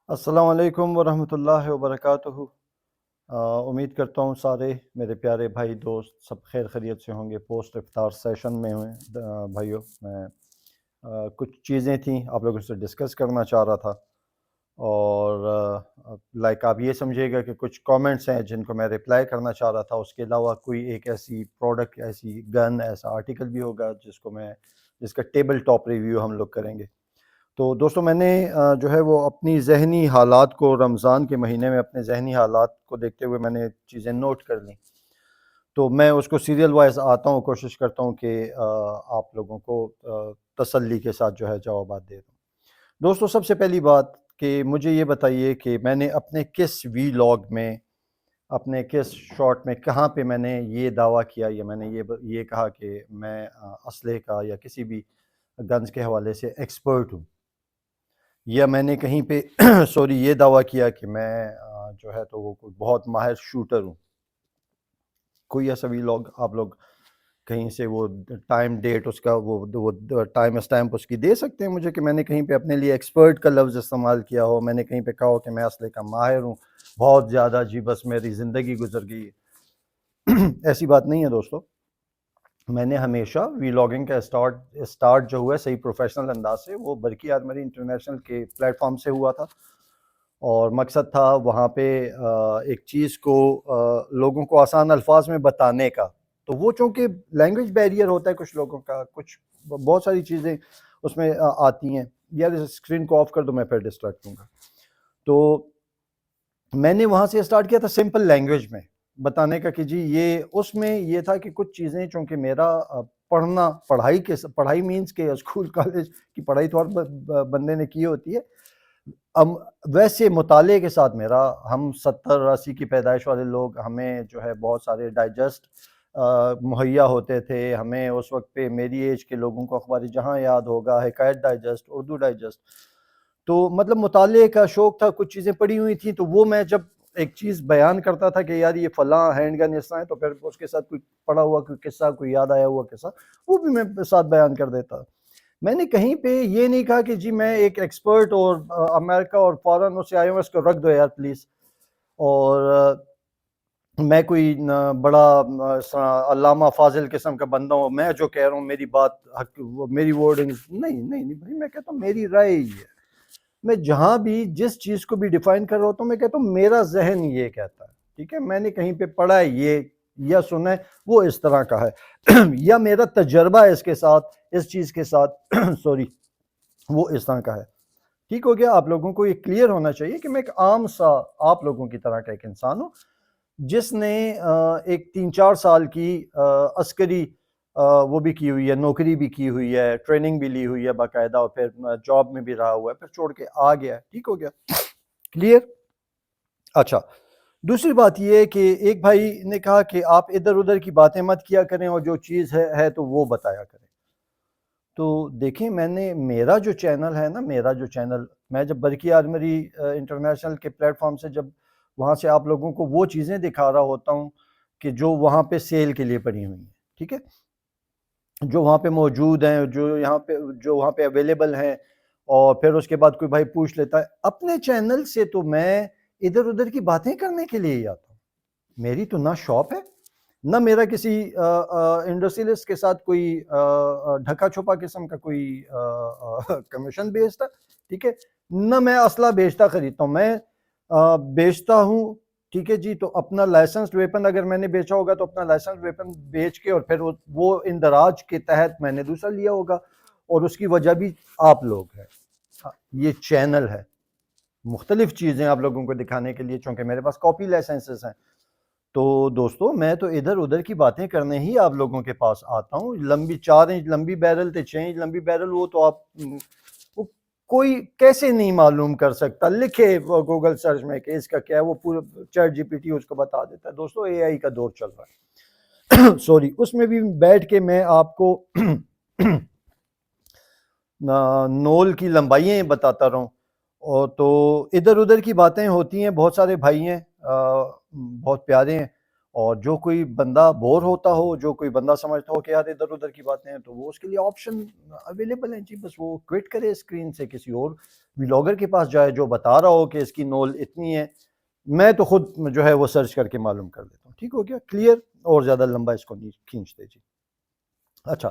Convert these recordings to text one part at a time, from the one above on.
السلام علیکم ورحمۃ اللہ وبرکاتہ۔ امید کرتا ہوں سارے میرے پیارے بھائی دوست سب خیر خیریت سے ہوں گے۔ پوسٹ افطار سیشن میں ہوئے بھائیوں، میں کچھ چیزیں تھیں آپ لوگوں سے ڈسکس کرنا چاہ رہا تھا، اور لائک آپ یہ سمجھیے گا کہ کچھ کامنٹس ہیں جن کو میں رپلائی کرنا چاہ رہا تھا۔ اس کے علاوہ کوئی ایک ایسی پروڈکٹ، ایسی گن، ایسا آرٹیکل بھی ہوگا جس کا ٹیبل ٹاپ ریویو ہم لوگ کریں گے۔ تو دوستو، میں نے جو ہے وہ اپنی ذہنی حالات کو، رمضان کے مہینے میں اپنے ذہنی حالات کو دیکھتے ہوئے میں نے چیزیں نوٹ کر لیں، تو میں اس کو سیریل وائز آتا ہوں، کوشش کرتا ہوں کہ آپ لوگوں کو تسلی کے ساتھ جو ہے جوابات دے دوں۔ دوستو، سب سے پہلی بات کہ مجھے یہ بتائیے کہ میں نے اپنے کس وی لاگ میں، اپنے کس شارٹ میں، کہاں پہ میں نے یہ دعویٰ کیا یا میں نے یہ کہا کہ میں اسلحے کا یا کسی بھی گنز کے حوالے سے ایکسپرٹ ہوں، یا میں نے کہیں پہ یہ دعویٰ کیا کہ میں جو ہے تو وہ کوئی بہت ماہر شوٹر ہوں۔ کوئی ایسا ویلاگ آپ لوگ کہیں سے وہ ٹائم ڈیٹ اس کا وہ ٹائم اسٹیمپ اس کی دے سکتے ہیں مجھے، کہ میں نے کہیں پہ اپنے لیے ایکسپرٹ کا لفظ استعمال کیا ہو، میں نے کہیں پہ کہا ہو کہ میں اسلحے کا ماہر ہوں بہت زیادہ، جی بس میری زندگی گزر گئی ہے۔ ایسی بات نہیں ہے دوستو۔ میں نے ہمیشہ ویلاگنگ کا اسٹارٹ جو ہوا ہے صحیح پروفیشنل انداز سے، وہ برقی آرمری انٹرنیشنل کے پلیٹ فارم سے ہوا تھا، اور مقصد تھا وہاں پہ ایک چیز کو لوگوں کو آسان الفاظ میں بتانے کا۔ تو وہ چونکہ لینگویج بیریئر ہوتا ہے کچھ لوگوں کا، کچھ بہت ساری چیزیں اس میں آتی ہیں۔ یار اسکرین کو آف کر دو، میں پھر ڈسٹریکٹ ہوں گا۔ تو میں نے وہاں سے اسٹارٹ کیا تھا سمپل لینگویج میں بتانے کا، کہ جی یہ اس میں یہ تھا کہ کچھ چیزیں چونکہ میرا پڑھائی مینس کہ اسکول کالج کی پڑھائی تو اور بندے نے کی ہوتی ہے، ویسے مطالعے کے ساتھ میرا، ہم 70-80 کی پیدائش والے لوگ، ہمیں جو ہے بہت سارے ڈائجسٹ مہیا ہوتے تھے۔ ہمیں اس وقت پہ میری ایج کے لوگوں کو اخبار جہاں یاد ہوگا، حکایت ڈائجسٹ، اردو ڈائجسٹ، تو مطلب مطالعے کا شوق تھا، کچھ چیزیں پڑھی ہوئی تھیں، تو وہ میں جب ایک چیز بیان کرتا تھا کہ یار یہ فلاں ہینڈ گن اس طرح ہے، تو پھر اس کے ساتھ کوئی پڑھا ہوا کوئی قصہ، کوئی یاد آیا ہوا قصہ، وہ بھی میں ساتھ بیان کر دیتا۔ میں نے کہیں پہ یہ نہیں کہا کہ جی میں ایک ایکسپرٹ اور امریکہ اور فارن اس سے آئے ہوں، اس کو رکھ دو یار پلیز، اور میں کوئی بڑا علامہ فاضل قسم کا بندہ ہوں، میں جو کہہ رہا ہوں میری بات میری ورڈنگ نہیں بھائی، میں کہتا ہوں میری رائے ہی ہے۔ میں جہاں بھی جس چیز کو بھی ڈیفائن کر رہا ہوتا ہوں، میں کہتا ہوں میرا ذہن یہ کہتا ہے، ٹھیک ہے، میں نے کہیں پہ پڑھا ہے یہ یا سنا ہے وہ اس طرح کا ہے یا میرا تجربہ ہے اس کے ساتھ، اس چیز کے ساتھ وہ اس طرح کا ہے۔ ٹھیک ہو گیا؟ آپ لوگوں کو یہ کلیئر ہونا چاہیے کہ میں ایک عام سا آپ لوگوں کی طرح کا ایک انسان ہوں، جس نے ایک 3-4 سال کی عسکری وہ بھی کی ہوئی ہے، نوکری بھی کی ہوئی ہے، ٹریننگ بھی لی ہوئی ہے باقاعدہ، اور پھر جاب میں بھی رہا ہوا ہے، پھر چھوڑ کے آ گیا ہے۔ ٹھیک ہو گیا؟ کلیئر؟ اچھا، دوسری بات یہ ہے کہ ایک بھائی نے کہا کہ آپ ادھر ادھر کی باتیں مت کیا کریں، اور جو چیز ہے تو وہ بتایا کریں۔ تو دیکھیں، میرا جو چینل ہے نا، میں جب برقی آرمری انٹرنیشنل کے پلیٹ فارم سے، جب وہاں سے آپ لوگوں کو وہ چیزیں دکھا رہا ہوتا ہوں کہ جو وہاں پہ سیل کے لیے پڑی ہوئی ہیں، ٹھیک ہے، جو وہاں پہ موجود ہیں، جو وہاں پہ اویلیبل ہیں، اور پھر اس کے بعد کوئی بھائی پوچھ لیتا ہے اپنے چینل سے، تو میں ادھر ادھر کی باتیں کرنے کے لیے ہی آتا ہوں۔ میری تو نہ شاپ ہے، نہ میرا کسی انڈسٹریلسٹ کے ساتھ کوئی ڈھکا چھپا قسم کا کوئی کمیشن بیسڈ ہے، ٹھیک ہے، نہ میں اسلحہ بیچتا خریدتا ہوں، میں بیچتا ہوں، ٹھیک ہے جی۔ تو اپنا لائسنسڈ ویپن اگر میں نے بیچا ہوگا تو اپنا لائسنسڈ ویپن بیچ کے، اور پھر وہ اندراج کے تحت میں نے دوسرا لیا ہوگا، اور اس کی وجہ بھی آپ لوگ ہیں۔ یہ چینل ہے مختلف چیزیں آپ لوگوں کو دکھانے کے لیے، چونکہ میرے پاس کاپی لائسنسز ہیں۔ تو دوستو، میں تو ادھر ادھر کی باتیں کرنے ہی آپ لوگوں کے پاس آتا ہوں۔ لمبی 4 انچ لمبی بیرل تے 6 انچ لمبی بیرل، وہ تو آپ کوئی کیسے نہیں معلوم کر سکتا؟ لکھے گوگل سرچ میں کہ اس کا کیا ہے، وہ پورا چیٹ جی پی ٹی اس کو بتا دیتا ہے۔ دوستو، اے آئی کا دور چل رہا ہے سوری، اس میں بھی بیٹھ کے میں آپ کو نول کی لمبائیاں بتاتا رہوں، اور تو ادھر ادھر کی باتیں ہوتی ہیں۔ بہت سارے بھائی ہیں، بہت پیارے ہیں، اور جو کوئی بندہ بور ہوتا ہو، جو کوئی بندہ سمجھتا ہو کہ یار ادھر ادھر کی باتیں ہیں، تو وہ اس کے لیے آپشن اویلیبل ہیں جی، بس وہ کوئٹ کرے اسکرین سے، کسی اور ولاگر کے پاس جائے جو بتا رہا ہو کہ اس کی نول اتنی ہے. میں تو خود جو ہے وہ سرچ کر کے معلوم کر لیتا ہوں. ٹھیک ہو گیا، کلیئر، اور زیادہ لمبا اس کو نہیں کھینچتے جی. اچھا،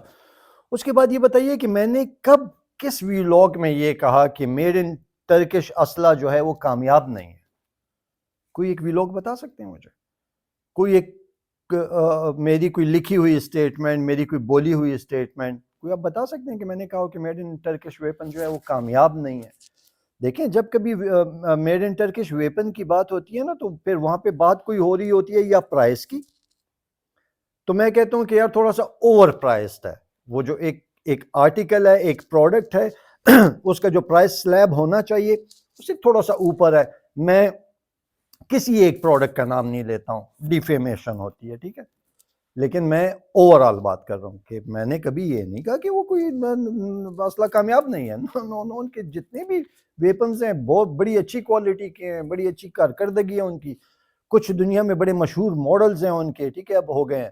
اس کے بعد یہ بتائیے کہ میں نے کب کس ویلاگ میں یہ کہا کہ میڈ ان ٹرکش اسلحہ جو ہے وہ کامیاب نہیں ہے؟ کوئی ایک ویلاگ بتا سکتے ہیں مجھے؟ کوئی ایک میری کوئی لکھی ہوئی اسٹیٹمنٹ، میری کوئی بولی ہوئی اسٹیٹمنٹ، کوئی آپ بتا سکتے ہیں کہ میں نے کہا کہ میڈ ان ٹرکش ویپن جو ہے وہ کامیاب نہیں ہے؟ دیکھیں، جب کبھی میڈ ان ٹرکش ویپن کی بات ہوتی ہے نا، تو پھر وہاں پہ بات کوئی ہو رہی ہوتی ہے یا پرائس کی. تو میں کہتا ہوں کہ یار تھوڑا سا اوور پرائسڈ ہے وہ جو ایک آرٹیکل ہے، ایک پروڈکٹ ہے، اس کا جو پرائس سلیب ہونا چاہیے اس سے تھوڑا سا اوپر ہے. میں کسی ایک پروڈکٹ کا نام نہیں لیتا ہوں، ڈیفیمیشن ہوتی ہے، ٹھیک ہے، لیکن میں اوور آل بات کر رہا ہوں کہ میں نے کبھی یہ نہیں کہا کہ وہ کوئی اسلحہ کامیاب نہیں ہے. ان کے جتنے بھی ویپنز ہیں بہت بڑی اچھی کوالٹی کے ہیں، بڑی اچھی کارکردگی ہے ان کی، کچھ دنیا میں بڑے مشہور ماڈلز ہیں ان کے، ٹھیک ہے، اب ہو گئے ہیں.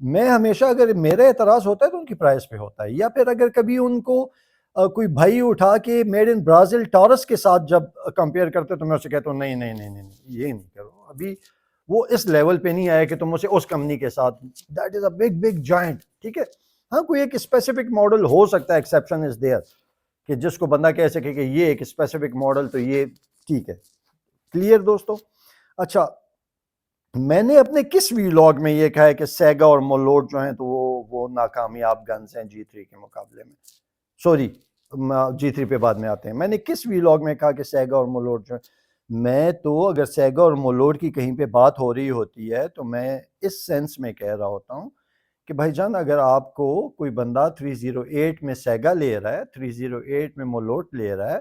میں ہمیشہ اگر میرا اعتراض ہوتا ہے تو ان کی پرائس پہ ہوتا ہے، یا پھر اگر کبھی ان کو کوئی بھائی اٹھا کے میڈ ان برازیل ٹارس کے ساتھ جب کمپیئر کرتے تو میں اسے کہتا ہوں نہیں نہیں نہیں نہیں، یہ نہیں کرو، ابھی وہ اس لیول پہ نہیں آیا کہ تم اسے اس کمپنی کے ساتھ، that is a big big giant, ٹھیک ہے. ہاں، کوئی ایک اسپیسیفک ماڈل ہو سکتا ہے، ایکسیپشن از دیئر، کہ جس کو بندہ کہہ سکے کہ یہ ایک اسپیسیفک ماڈل تو یہ ٹھیک ہے. کلیئر دوستو؟ اچھا، میں نے اپنے کس ویلاگ میں یہ کہا ہے کہ سیگا اور مولوٹ جو ہیں تو وہ ناکامیاب گنز ہیں G3 کے مقابلے میں؟ سوری، G3 پہ بعد میں آتے ہیں. میں نے کس ویلاگ میں کہا کہ سیگا اور مولوٹ جو ہیں؟ میں تو اگر سیگا اور مولوٹ کی کہیں پہ بات ہو رہی ہوتی ہے تو میں اس سینس میں کہہ رہا ہوتا ہوں کہ بھائی جان، اگر آپ کو کوئی بندہ 308 میں سیگا لے رہا ہے، 308 میں مولوٹ لے رہا ہے،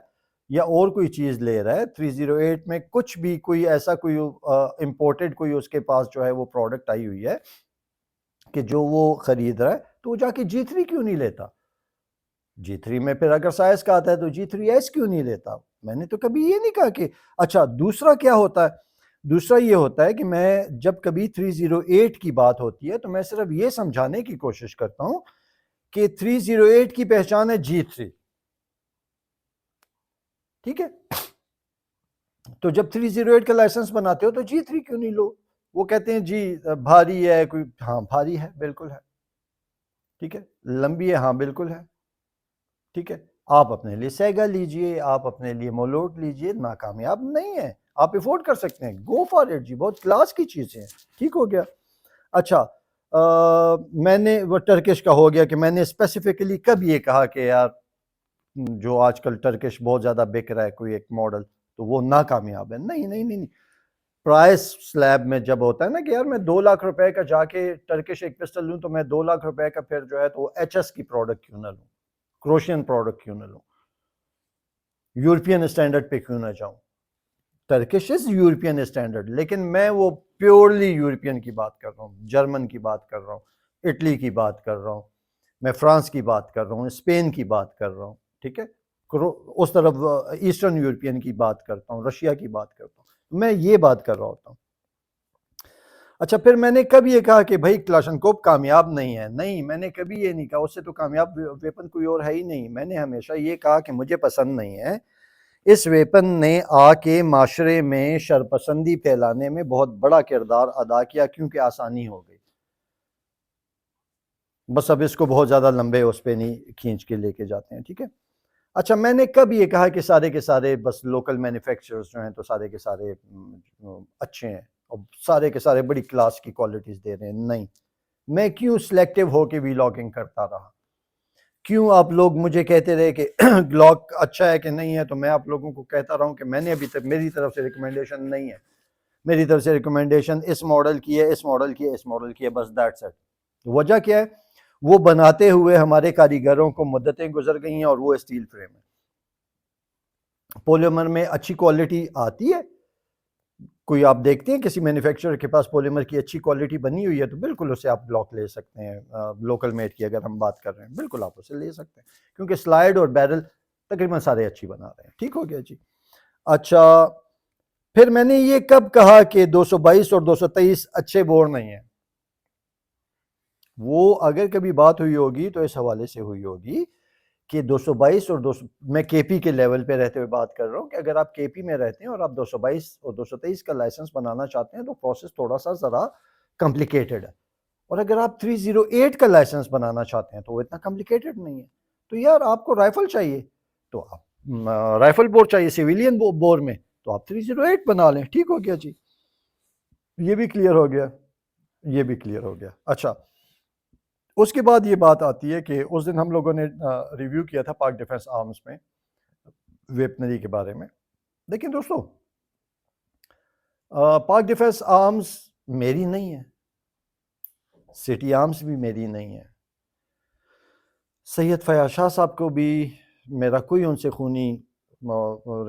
یا اور کوئی چیز لے رہا ہے، 308 میں کچھ بھی کوئی ایسا کوئی امپورٹڈ کوئی اس کے پاس جو ہے وہ پروڈکٹ آئی ہوئی ہے کہ جو وہ خرید رہا ہے، تو وہ جا کے G3 کیوں نہیں لیتا؟ G3 میں پھر اگر سائز کا آتا ہے تو G3S کیوں نہیں لیتا؟ میں نے تو کبھی یہ نہیں کہا کہ اچھا. دوسرا کیا ہوتا ہے؟ دوسرا یہ ہوتا ہے کہ میں جب کبھی 308 کی بات ہوتی ہے تو میں صرف یہ سمجھانے کی کوشش کرتا ہوں کہ 308 کی پہچان ہے G3، ٹھیک ہے. تو جب 308 کا لائسنس بناتے ہو تو G3 کیوں نہیں لو؟ وہ کہتے ہیں جی بھاری ہے کوئی، ہاں بھاری ہے، بالکل ہے، ٹھیک ہے، لمبی ہے، ہاں بالکل ہے، ٹھیک ہے. آپ اپنے لیے سیگا لیجئے، آپ اپنے لیے مولوٹ لیجئے، ناکامیاب نہیں ہے، آپ افورڈ کر سکتے ہیں، گو فار اٹ جی، بہت کلاس کی چیزیں ہیں. ٹھیک ہو گیا. اچھا، میں نے وہ ٹرکش کا ہو گیا کہ میں نے اسپیسیفکلی کب یہ کہا کہ یار جو آج کل ٹرکش بہت زیادہ بک رہا ہے کوئی ایک ماڈل تو وہ ناکامیاب ہے؟ نہیں نہیں نہیں. پرائس سلیب میں جب ہوتا ہے نا کہ یار میں 2 لاکھ روپے کا جا کے ٹرکش ایک پسٹل لوں تو میں 2 لاکھ روپے کا پھر جو ہے تو HS کی پروڈکٹ کیوں نہ لوں، کروشین پروڈکٹ کیوں نہ لوں، یورپین اسٹینڈرڈ پہ کیوں نہ جاؤں؟ ٹرکش از یورپین اسٹینڈرڈ، لیکن میں وہ پیورلی یورپین کی بات کر رہا ہوں، جرمن کی بات کر رہا ہوں، اٹلی کی بات کر رہا ہوں، میں فرانس کی بات کر رہا ہوں، اسپین کی بات کر رہا ہوں، ٹھیک ہے، اس طرف ایسٹرن یورپین کی بات کرتا ہوں، رشیا کی بات کرتا ہوں، میں یہ بات کر رہا ہوتا ہوں. اچھا، پھر میں نے کب یہ کہا کہ بھائی کلاشنکوف کامیاب نہیں ہے؟ نہیں، میں نے کبھی یہ نہیں کہا، اس سے تو کامیاب ویپن کوئی اور ہے ہی نہیں. میں نے ہمیشہ یہ کہا کہ مجھے پسند نہیں ہے، اس ویپن نے آ کے معاشرے میں شرپسندی پھیلانے میں بہت بڑا کردار ادا کیا کیونکہ آسانی ہو گئی. بس اب اس کو بہت زیادہ لمبے اس پہ نہیں کھینچ کے لے کے جاتے ہیں، ٹھیک ہے. اچھا، میں نے کب یہ کہا کہ سارے کے سارے بس لوکل مینوفیکچررز جو ہیں تو سارے کے سارے اچھے ہیں اور سارے کے سارے بڑی کلاس کی کوالٹیز دے رہے ہیں؟ نہیں. میں کیوں سلیکٹیو ہو کے ویلاگنگ کرتا رہا؟ کیوں آپ لوگ مجھے کہتے رہے کہ گلاک اچھا ہے کہ نہیں ہے، تو میں آپ لوگوں کو کہتا رہا ہوں کہ میں نے ابھی تک، میری طرف سے ریکمنڈیشن نہیں ہے، میری طرف سے ریکمنڈیشن اس ماڈل کی ہے، اس ماڈل کی ہے، اس ماڈل کی ہے، بس دیٹس اٹ. وجہ کیا ہے؟ وہ بناتے ہوئے ہمارے کاریگروں کو مدتیں گزر گئی ہیں اور وہ اسٹیل فریم ہے. پولیمر میں اچھی کوالٹی آتی ہے، کوئی آپ دیکھتے ہیں کسی مینوفیکچرر کے پاس پولیمر کی اچھی کوالٹی بنی ہوئی ہے تو بالکل اسے آپ بلاک لے سکتے ہیں. لوکل میڈ کی اگر ہم بات کر رہے ہیں بالکل آپ اسے لے سکتے ہیں، کیونکہ سلائڈ اور بیرل تقریباً سارے اچھی بنا رہے ہیں. ٹھیک ہو گیا جی. اچھا، پھر میں نے یہ کب کہا کہ 222 اور 223 اچھے بور نہیں ہیں؟ وہ اگر کبھی بات ہوئی ہوگی تو اس حوالے سے ہوئی ہوگی کہ 222 اور میں کے پی کے لیول پہ رہتے ہوئے بات کر رہا ہوں کہ اگر آپ کے پی میں رہتے ہیں اور آپ 222 اور 223 کا لائسنس بنانا چاہتے ہیں تو پروسیس تھوڑا سا ذرا کمپلیکیٹڈ ہے، اور اگر آپ 308 کا لائسنس بنانا چاہتے ہیں تو وہ اتنا کمپلیکیٹڈ نہیں ہے. تو یار آپ کو رائفل چاہیے تو آپ رائفل بور چاہیے سیویلین بور میں تو آپ 308 بنا لیں. ٹھیک ہو گیا جی، یہ بھی کلیئر ہو گیا، یہ بھی کلیئر ہو گیا. اچھا، اس کے بعد یہ بات آتی ہے کہ اس دن ہم لوگوں نے ریویو کیا تھا پاک ڈیفنس آرمز میں ویپنری کے بارے میں. لیکن دوستو پاک ڈیفنس آرمز میری نہیں ہے، سٹی آرمز بھی میری نہیں ہے. سید فیاض شاہ صاحب کو بھی میرا کوئی ان سے خونی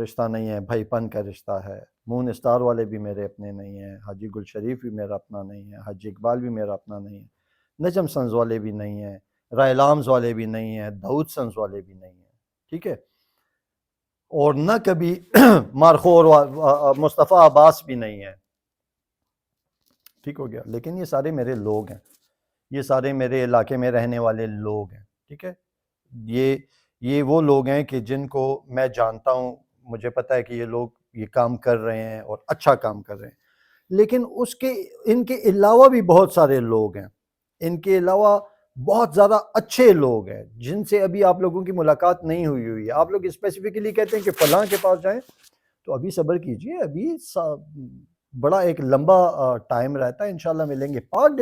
رشتہ نہیں ہے، بھائی پن کا رشتہ ہے. مون اسٹار والے بھی میرے اپنے نہیں ہیں، حاجی گل شریف بھی میرا اپنا نہیں ہے، حاجی اقبال بھی میرا اپنا نہیں ہے، نجم سنز والے بھی نہیں ہیں، رائلامز والے بھی نہیں ہیں، داؤد سنز والے بھی نہیں ہیں. ٹھیک ہے، اور نہ کبھی مارخور مصطفیٰ عباس بھی نہیں ہے. ٹھیک ہو گیا. لیکن یہ سارے میرے لوگ ہیں، یہ سارے میرے علاقے میں رہنے والے لوگ ہیں. ٹھیک ہے، یہ وہ لوگ ہیں کہ جن کو میں جانتا ہوں، مجھے پتہ ہے کہ یہ لوگ یہ کام کر رہے ہیں اور اچھا کام کر رہے ہیں. لیکن ان کے علاوہ بھی بہت سارے لوگ ہیں، ان کے علاوہ بہت زیادہ اچھے لوگ ہیں جن سے ابھی آپ لوگوں کی ملاقات نہیں ہوئی ہے. آپ لوگ اسپیسیفکلی کہتے ہیں کہ فلاں کے پاس جائیں، تو ابھی صبر کیجئے، ابھی بڑا ایک لمبا ٹائم رہتا ہے، انشاءاللہ ملیں گے. پاک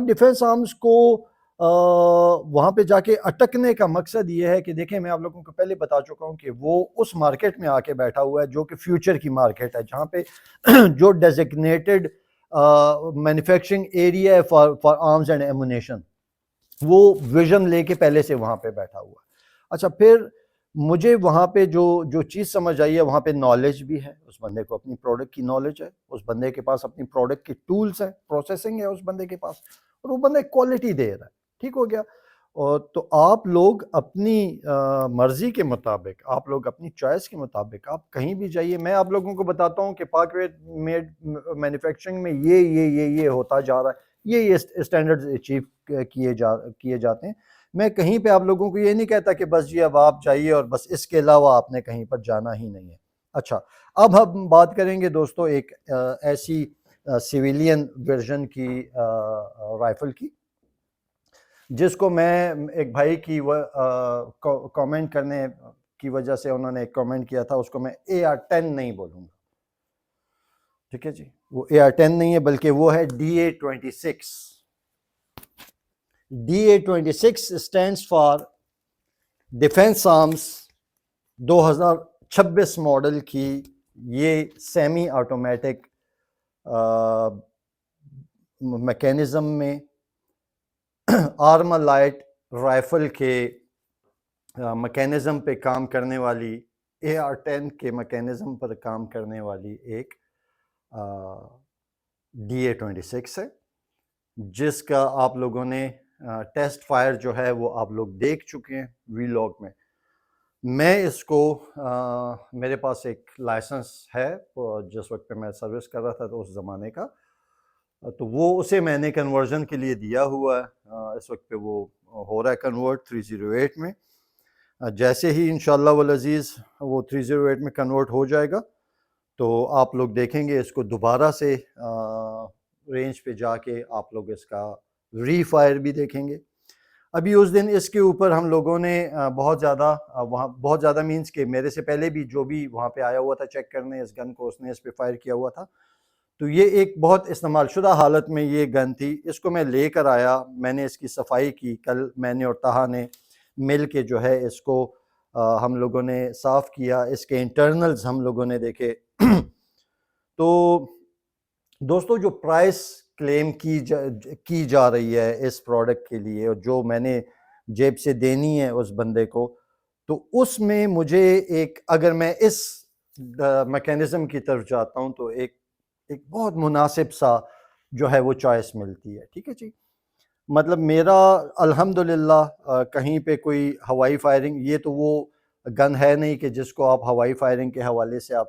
ڈیفنس آرمز کو وہاں پہ جا کے اٹکنے کا مقصد یہ ہے کہ دیکھیں، میں آپ لوگوں کو پہلے بتا چکا ہوں کہ وہ اس مارکیٹ میں آ کے بیٹھا ہوا ہے جو کہ فیوچر کی مارکیٹ ہے، جہاں پہ جو ڈیزگنیٹڈ مینوفیکچرنگ ایریا ہے فار آرمز اینڈ ایمونیشن، وہ ویژن لے کے پہلے سے وہاں پہ بیٹھا ہوا ہے. اچھا، پھر مجھے وہاں پہ جو چیز سمجھ آئی ہے، وہاں پہ نالج بھی ہے، اس بندے کو اپنی پروڈکٹ کی نالج ہے، اس بندے کے پاس اپنی پروڈکٹ کی ٹولز ہیں، پروسیسنگ ہے اس بندے کے پاس، اور وہ بندہ کوالٹی دے رہا ہے. ٹھیک ہو گیا. اور تو آپ لوگ اپنی مرضی کے مطابق، آپ لوگ اپنی چوائس کے مطابق آپ کہیں بھی جائیے. میں آپ لوگوں کو بتاتا ہوں کہ پاک میڈ مینوفیکچرنگ میں یہ ہوتا جا رہا ہے، یہ اسٹینڈرڈز اچیو کیے جاتے ہیں. میں کہیں پہ آپ لوگوں کو یہ نہیں کہتا کہ بس جی اب آپ جائیے اور بس اس کے علاوہ آپ نے کہیں پر جانا ہی نہیں ہے. اچھا، اب ہم بات کریں گے دوستو ایک ایسی سیویلین ورژن کی رائفل کی جس کو میں ایک بھائی کی کامنٹ کرنے کی وجہ سے، انہوں نے ایک کامنٹ کیا تھا، اس کو میں AR-10 نہیں بولوں گا. ٹھیک ہے جی، وہ AR-10 نہیں ہے بلکہ وہ ہے DA-26. DA-26 stands for defence arms 2026 model کی یہ سیمی آٹومیٹک میکینزم میں آرمر لائٹ رائفل کے میکینزم پہ کام کرنے والی، AR-10 کے میکینزم پر کام کرنے والی ایک DA-26 ہے، جس کا آپ لوگوں نے ٹیسٹ فائر جو ہے وہ آپ لوگ دیکھ چکے ہیں وی لاگ میں. میں اس کو میرے پاس ایک لائسنس ہے جس وقت پہ میں سروس کر رہا تھا تو اس زمانے کا، تو وہ اسے میں نے کنورژن کے لیے دیا ہوا ہے. اس وقت پہ وہ ہو رہا ہے کنورٹ 308 میں. جیسے ہی انشاءاللہ والعزیز وہ 308 میں کنورٹ ہو جائے گا تو آپ لوگ دیکھیں گے اس کو دوبارہ سے رینج پہ جا کے آپ لوگ اس کا ری فائر بھی دیکھیں گے. ابھی اس دن اس کے اوپر ہم لوگوں نے بہت زیادہ مینس کہ میرے سے پہلے بھی جو بھی وہاں پہ آیا ہوا تھا چیک کرنے اس گن کو، اس نے اس پہ فائر کیا ہوا تھا. تو یہ ایک بہت استعمال شدہ حالت میں یہ گن تھی. اس کو میں لے کر آیا، میں نے اس کی صفائی کی، کل میں نے اور طاہا نے مل کے جو ہے اس کو ہم لوگوں نے صاف کیا، اس کے انٹرنلز ہم لوگوں نے دیکھے. تو دوستو جو پرائس کلیم کی جا رہی ہے اس پروڈکٹ کے لیے اور جو میں نے جیب سے دینی ہے اس بندے کو، تو اس میں مجھے اگر میں اس میکینزم کی طرف جاتا ہوں تو ایک بہت مناسب سا جو ہے وہ چوائس ملتی ہے. ٹھیک ہے جی، مطلب میرا الحمدللہ کہیں پہ کوئی ہوائی فائرنگ، یہ تو وہ گن ہے نہیں کہ جس کو آپ ہوائی فائرنگ کے حوالے سے آپ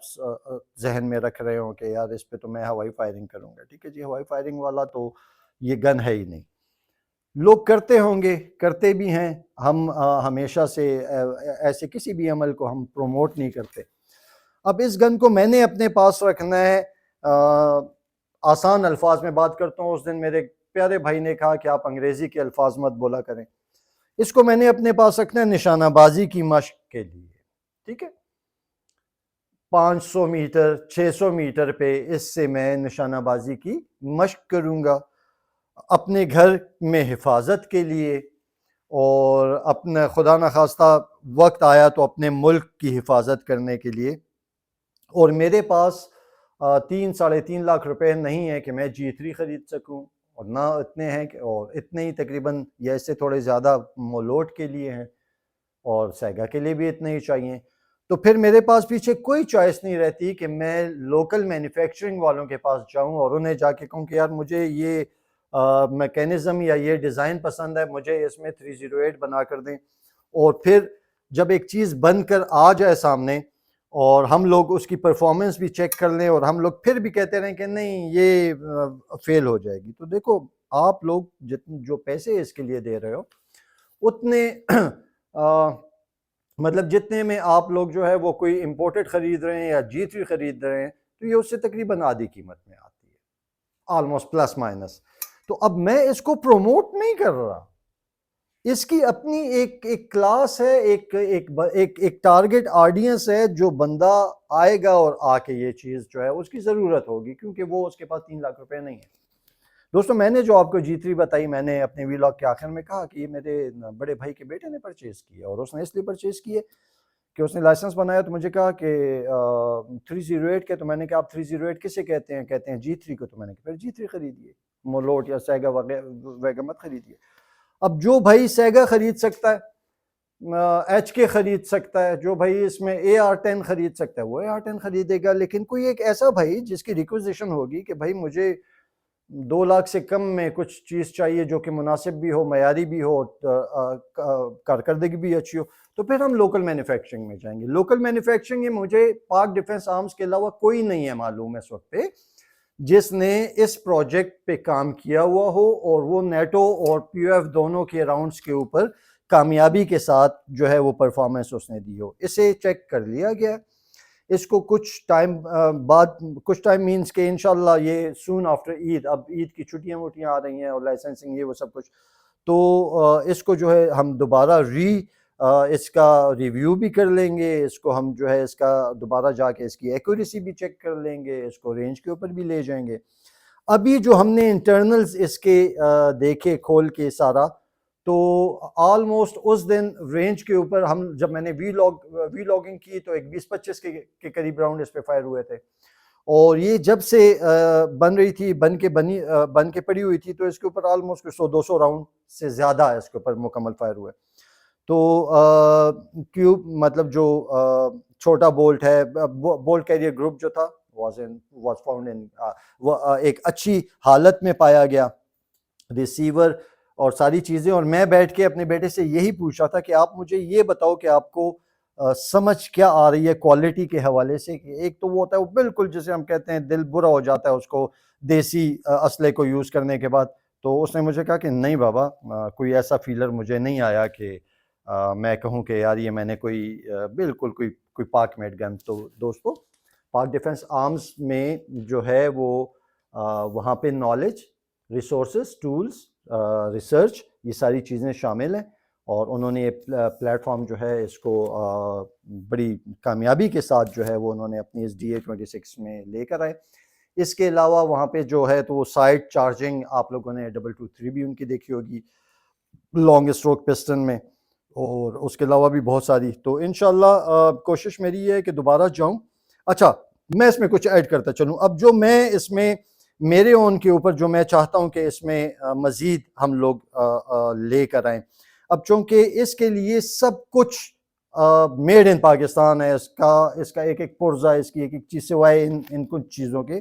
ذہن میں رکھ رہے ہوں کہ یار اس پہ تو میں ہوائی فائرنگ کروں گا. ٹھیک ہے جی, ہوائی فائرنگ والا تو یہ گن ہے ہی نہیں. لوگ کرتے ہوں گے, کرتے بھی ہیں, ہم ہمیشہ سے ایسے کسی بھی عمل کو ہم پروموٹ نہیں کرتے. اب اس گن کو میں نے اپنے پاس رکھنا ہے. آسان الفاظ میں بات کرتا ہوں. اس دن میرے پیارے بھائی نے کہا کہ آپ انگریزی کے الفاظ مت بولا کریں. اس کو میں نے اپنے پاس رکھنا ہے نشانہ بازی کی مشق کے لیے. ٹھیک ہے, 500 میٹر 600 میٹر پہ اس سے میں نشانہ بازی کی مشق کروں گا, اپنے گھر میں حفاظت کے لیے, اور اپنا خدا نخواستہ وقت آیا تو اپنے ملک کی حفاظت کرنے کے لیے. اور میرے پاس 3-3.5 لاکھ روپے نہیں ہے کہ میں G3 خرید سکوں, اور نہ اتنے ہیں اور اتنے ہی تقریباً یا اس سے تھوڑے زیادہ مولوٹ کے لیے ہیں, اور سیگا کے لیے بھی اتنے ہی چاہیے. تو پھر میرے پاس پیچھے کوئی چوائس نہیں رہتی کہ میں لوکل مینوفیکچرنگ والوں کے پاس جاؤں اور انہیں جا کے کہوں کہ یار مجھے یہ میکینزم یا یہ ڈیزائن پسند ہے, مجھے اس میں 308 بنا کر دیں. اور پھر جب ایک چیز بن کر آ جائے سامنے اور ہم لوگ اس کی پرفارمنس بھی چیک کر لیں اور ہم لوگ پھر بھی کہتے رہیں کہ نہیں یہ فیل ہو جائے گی, تو دیکھو آپ لوگ جو پیسے اس کے لیے دے رہے ہو اتنے مطلب جتنے میں آپ لوگ جو ہے وہ کوئی امپورٹڈ خرید رہے ہیں یا G3 خرید رہے ہیں تو یہ اس سے تقریباً آدھی قیمت میں آتی ہے, آلموسٹ پلس مائنس. تو اب میں اس کو پروموٹ نہیں کر رہا, اس کی اپنی ایک کلاس ہے, ایک ٹارگٹ آڈینس ہے, جو بندہ آئے گا اور آ کے یہ چیز جو ہے اس کی ضرورت ہوگی, کیونکہ وہ اس کے پاس 3 لاکھ روپے نہیں ہے. دوستو میں نے جو آپ کو G3 بتائی, میں نے اپنے ویلاگ کے آخر میں کہا کہ یہ میرے بڑے بھائی کے بیٹے نے پرچیز کی ہے, اور اس نے اس لیے پرچیز کی ہے کہ اس نے لائسنس بنایا تو مجھے کہا کہ 308 کے, تو میں نے کہا آپ 308 کسے کہتے ہیں, کہتے ہیں G3 کو, تو میں نے کہا پھر G3 خریدیے, مولوٹ یا سیگا وغیرہ مت خریدیے. اب جو بھائی سیگا خرید سکتا ہے, ایچ کے خرید سکتا ہے, جو بھائی اس میں AR-10 خرید سکتا ہے وہ AR-10 خریدے گا. لیکن کوئی ایک ایسا بھائی جس کی ریکوزیشن ہوگی کہ بھائی مجھے 2 لاکھ سے کم میں کچھ چیز چاہیے جو کہ مناسب بھی ہو, معیاری بھی ہو, کارکردگی بھی اچھی ہو, تو پھر ہم لوکل مینوفیکچرنگ میں جائیں گے. لوکل مینوفیکچرنگ میں مجھے پاک ڈیفنس آرمز کے علاوہ کوئی نہیں ہے معلوم اس وقت پہ جس نے اس پروجیکٹ پہ کام کیا ہوا ہو اور وہ نیٹو اور POF دونوں کے راؤنڈز کے اوپر کامیابی کے ساتھ جو ہے وہ پرفارمنس اس نے دی ہو. اسے چیک کر لیا گیا. اس کو کچھ ٹائم بعد, کچھ ٹائم مینس کہ انشاءاللہ یہ سون آفٹر عید, اب عید کی چھٹیاں موٹیاں آ رہی ہیں اور لائسنسنگ یہ وہ سب کچھ, تو اس کو جو ہے ہم دوبارہ اس کا ریویو بھی کر لیں گے. اس کو ہم جو ہے اس کا دوبارہ جا کے اس کی ایکوریسی بھی چیک کر لیں گے, اس کو رینج کے اوپر بھی لے جائیں گے. ابھی جو ہم نے انٹرنلز اس کے دیکھے کھول کے سارا, تو آلموسٹ اس دن رینج کے اوپر ہم جب میں نے وی لاگنگ کی تو ایک 20-25 کے قریب راؤنڈ اس پہ فائر ہوئے تھے, اور یہ جب سے بن رہی تھی, بن کے پڑی ہوئی تھی, تو اس کے اوپر آلموسٹ 100-200 راؤنڈ سے زیادہ اس کے اوپر مکمل فائر ہوئے. تو کیوب مطلب جو چھوٹا بولٹ ہے, بولٹ کیریئر گروپ جو تھا was found in ایک اچھی حالت میں پایا گیا, ریسیور اور ساری چیزیں. اور میں بیٹھ کے اپنے بیٹے سے یہی پوچھ رہا تھا کہ آپ مجھے یہ بتاؤ کہ آپ کو سمجھ کیا آ رہی ہے کوالٹی کے حوالے سے. کہ ایک تو وہ ہوتا ہے وہ بالکل جسے ہم کہتے ہیں دل برا ہو جاتا ہے اس کو دیسی اسلحے کو یوز کرنے کے بعد. تو اس نے مجھے کہا کہ نہیں بابا, کوئی ایسا فیلر مجھے نہیں آیا کہ میں کہوں کہ یار یہ میں نے بالکل کوئی پاک میڈ گن. تو دوستو پاک ڈیفنس آرمز میں جو ہے وہ وہاں پہ نالج, ریسورسز, ٹولز, ریسرچ, یہ ساری چیزیں شامل ہیں, اور انہوں نے یہ پلیٹ فارم جو ہے اس کو بڑی کامیابی کے ساتھ جو ہے وہ انہوں نے اپنی اس DA-26 میں لے کر آئے. اس کے علاوہ وہاں پہ جو ہے تو وہ سائڈ چارجنگ آپ لوگوں نے 223 بھی ان کی دیکھی ہوگی لانگ اسٹروک پسٹن میں, اور اس کے علاوہ بھی بہت ساری. تو انشاءاللہ کوشش میری یہ ہے کہ دوبارہ جاؤں. اچھا میں اس میں کچھ ایڈ کرتا چلوں. اب جو میں اس میں میرے اون کے اوپر جو میں چاہتا ہوں کہ اس میں مزید ہم لوگ لے کر آئیں, اب چونکہ اس کے لیے سب کچھ میڈ ان پاکستان ہے, اس کا ایک پرزہ, اس کی ایک چیز سوائے ان کچھ چیزوں کے,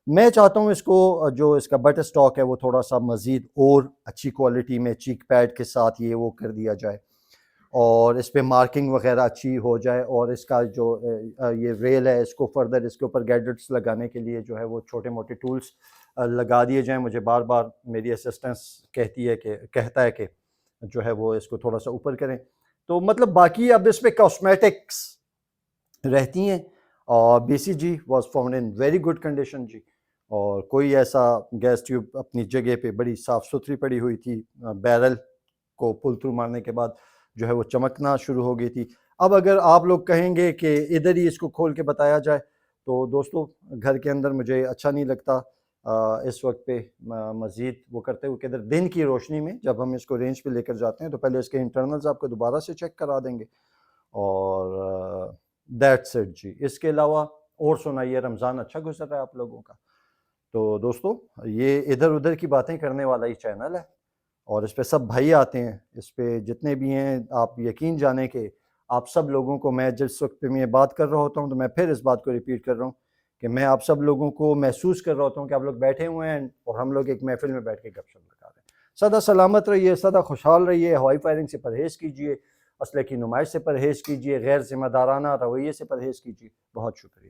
میں چاہتا ہوں اس کو جو اس کا بٹ اسٹاک ہے وہ تھوڑا سا مزید اور اچھی کوالٹی میں چیک پیڈ کے ساتھ یہ وہ کر دیا جائے. اور اس پہ مارکنگ وغیرہ اچھی ہو جائے، اور اس کا جو یہ ریل ہے اس کو فردر اس کے اوپر گیڈجٹس لگانے کے لیے جو ہے وہ چھوٹے موٹے ٹولز لگا دیے جائیں. مجھے بار بار میری اسسٹنس کہتا ہے کہ جو ہے وہ اس کو تھوڑا سا اوپر کریں. تو مطلب باقی اب اس پہ کاسمیٹکس رہتی ہیں. اور B C G was found in very good condition جی، اور کوئی ایسا گیس ٹیوب اپنی جگہ پہ بڑی صاف ستھری پڑی ہوئی تھی. بیرل کو پل تھرو مارنے کے بعد جو ہے وہ چمکنا شروع ہو گئی تھی. اب اگر آپ لوگ کہیں گے کہ ادھر ہی اس کو کھول کے بتایا جائے تو دوستو گھر کے اندر مجھے اچھا نہیں لگتا اس وقت پہ مزید وہ کرتے ہوئے کہ ادھر دن کی روشنی میں جب ہم اس کو رینج پہ لے کر جاتے ہیں تو پہلے اس کے انٹرنلز آپ کو دوبارہ سے چیک کرا دیں گے. اور دیٹس اٹ جی. اس کے علاوہ اور سنائیے، رمضان اچھا گزر رہا ہے آپ لوگوں کا؟ تو دوستو یہ ادھر ادھر کی باتیں کرنے والا ہی چینل ہے، اور اس پہ سب بھائی آتے ہیں. اس پہ جتنے بھی ہیں آپ یقین جانیں کہ آپ سب لوگوں کو، میں جس وقت پہ میں یہ بات کر رہا ہوتا ہوں تو میں پھر اس بات کو ریپیٹ کر رہا ہوں کہ میں آپ سب لوگوں کو محسوس کر رہا ہوتا ہوں کہ آپ لوگ بیٹھے ہوئے ہیں اور ہم لوگ ایک محفل میں بیٹھ کے گپ شپ لگا رہے ہیں. سدا سلامت رہیے، سدا خوشحال رہیے، ہوائی فائرنگ سے پرہیز کیجیے، اسلحے کی نمائش سے پرہیز کیجیے، غیر ذمہ دارانہ رویے سے پرہیز کیجیے. بہت شکریہ.